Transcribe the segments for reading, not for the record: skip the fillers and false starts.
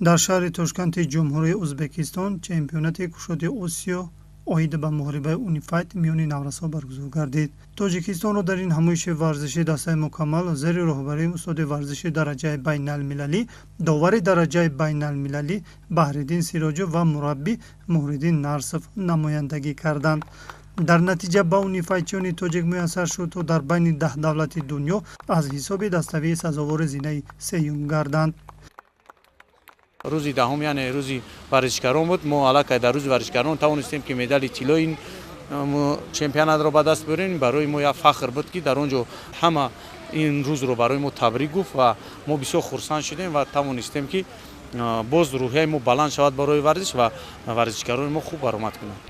дар шаҳри Тошканти ҷумҳурии Ӯзбекистон чемпионати кушоди Осиё оид ба муҳорибаи Униfied миёни наврасҳо баргузор гардид. Тоҷикистонро дар ин ҳамоиши варзиши дастаи мукаммал зери роҳбарии устоди варзиши дараҷаи байналмилалӣ, довари дараҷаи байналмилалӣ Баҳриддин Сироҷов ва мураббӣ Муҳриддин Нарсов намояндагӣ карданд. дар натиҷа ба унифайчиёни тоҷик муяссар шуд то дар байни 10 давлати дунё аз ҳисоби даставии сазовори зинаи сеюм гарданд. рӯзи даҳум яъне рӯзи варзишгарон буд. мо аллакай дар рӯзи варзишгарон тавонистем ки медали тиллои чемпионатро ба даст биёрем. барои мо як фахр буд ки дар он ҷо ҳама ин рӯзро барои мо табрик гуфт ва мо бисёр хурсанд шудем ва тавонистем ки боз рӯҳияи мо баланд шавад барои варзиш ва варзишгарони мо хуб баромад кунанд.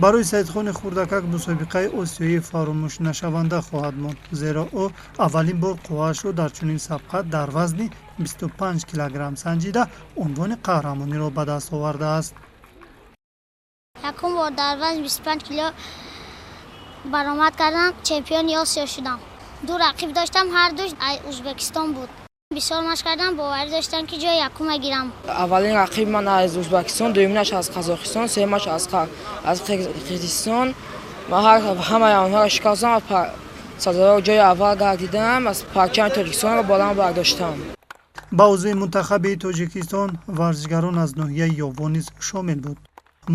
барои Саидхони Хурдакак мусобиқаи осиёӣ фаромӯшнашаванда хоҳад монд, зеро ӯ аввалин бор қувваашро дар чунин сабқа дар вазни 25 килограмм санҷида унвони қаҳрамониро ба даст овардааст. якум бор дар вазни 25 кило баромад кардам, чемпиони Осиё шудам. ду рақиб доштам, ҳар душ Ӯзбекистон буд. бисёр машқ кардам, боварӣ доштам ки ҷои якум мегирам. аввалин рақиб ман аз Ӯзбекистон, дуюминаш аз Қазоқистон, сеюмаш аз Қирғизистон. ман ҳамаи онҳоро шикастам ва сазовори ҷои аввал гардидам. аз парчами Тоҷикистонро боланд бардоштам. ба узвии мунтахаби Тоҷикистон варзишгарон аз ноҳияи Ёвон низ шомил буд.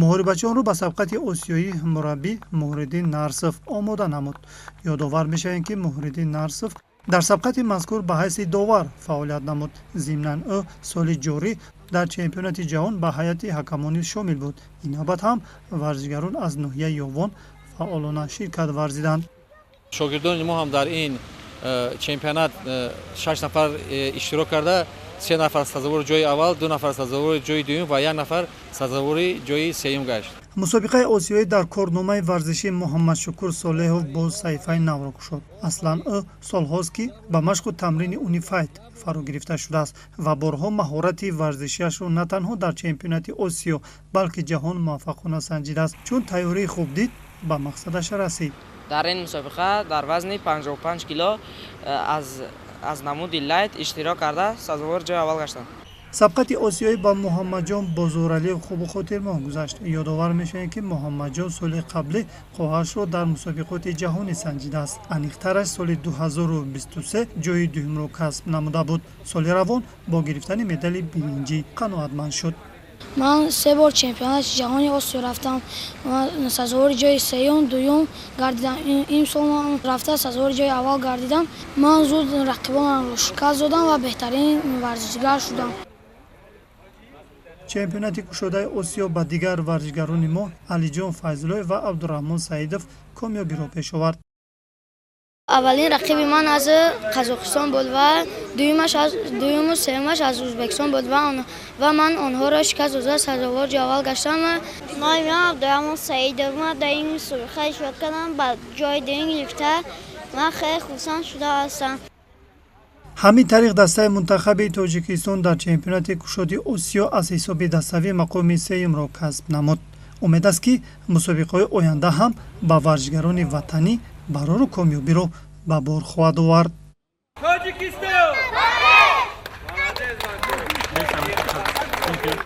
муҳорибачионро ба сабқати осиёӣ мураббӣ Муҳриддин Нарсов омода намуд. ёдовар мешавем ки Муҳриддин Нарсов дар сабқати мазкур ба ҳайси довар фаъолият намуд. зимнан ӯ соли ҷорӣ дар чемпионати ҷаҳон ба ҳайати ҳакамонӣ шомил буд. ин навбат ҳам варзишгарон аз ноҳияи Ёвон фаъолона ширкат варзиданд. шогирдони мо ҳам дар ин чемпионат 6 нафар иштирок карда, 3 нафар сазовори ҷои аввал, 2 нафар сазовори ҷои дуюм ва 1 нафар сазовори ҷои сеюм гашт. мусобиқаи осиёӣ дар корномаи варзиши Муҳаммадшукур Солеҳов боз саҳифаи навро кушод. аслан ӯ солҳост ки ба машқу тамрини Униfied фаро гирифта шудааст ва борҳо маҳорати варзишиашро на танҳо дар чемпионати Осиё, балки ҷаҳон муваффақона санҷидааст. чун тайёрии хуб дид, ба мақсадаш расид. дар ин мусобиқа дар вазни 55 кило аз намуди лайт иштирок карда сазовори ҷои аввал гаштам. сабқати осиёӣ ба Муҳаммадҷон Бозоралиев хубу хотирмон гузашт. ёдовар мешавем ки Муҳаммадҷон соли қаблӣ хоҳашро дар мусобиқоти ҷаҳонӣ санҷидааст. аниқтараш соли 2023 ҷои дуюмро касб намуда буд. соли равон бо гирифтани медали биринҷӣ қаноатманд шуд. ман 3 бор чемпионати ҷаҳони Осиё рафтам. ман сазовори ҷои сеюм, дуюм гардидам. ин сол ман рафта сазовори ҷои аввал гардидам. ман зуд рақибонамро шикаст додам ва беҳтарин варзишгар шудам. чемпионати кушодаи Осиё ба дигар варзишгарони мо Алиҷон Файзуллоев ва Абдураҳмон Саидов комёбиро пешовард. аввалин рақиби ман аз Қазоқистон буд ва дуюму сеюмаш аз Ӯзбекистон буд ва ман онҳоро шикаст дода сазовори ҷои аввал гаштам. ман Абдураҳмон Саидов дар ин мусобиқа иштирок кардам, ба ҷои дуюм гирифта. ман хеле хурсанд шуда ҳастам. ҳамин тариқ дастаи мунтахаби Тоҷикистон дар чемпионати кушоди Осиё аз ҳисоби дастави мақоми сеюмро касб намуд. умед аст ки мусобиқаҳои оянда ҳам ба варзишгарони ватанӣ барору комёбиро ба бор хоҳад овард.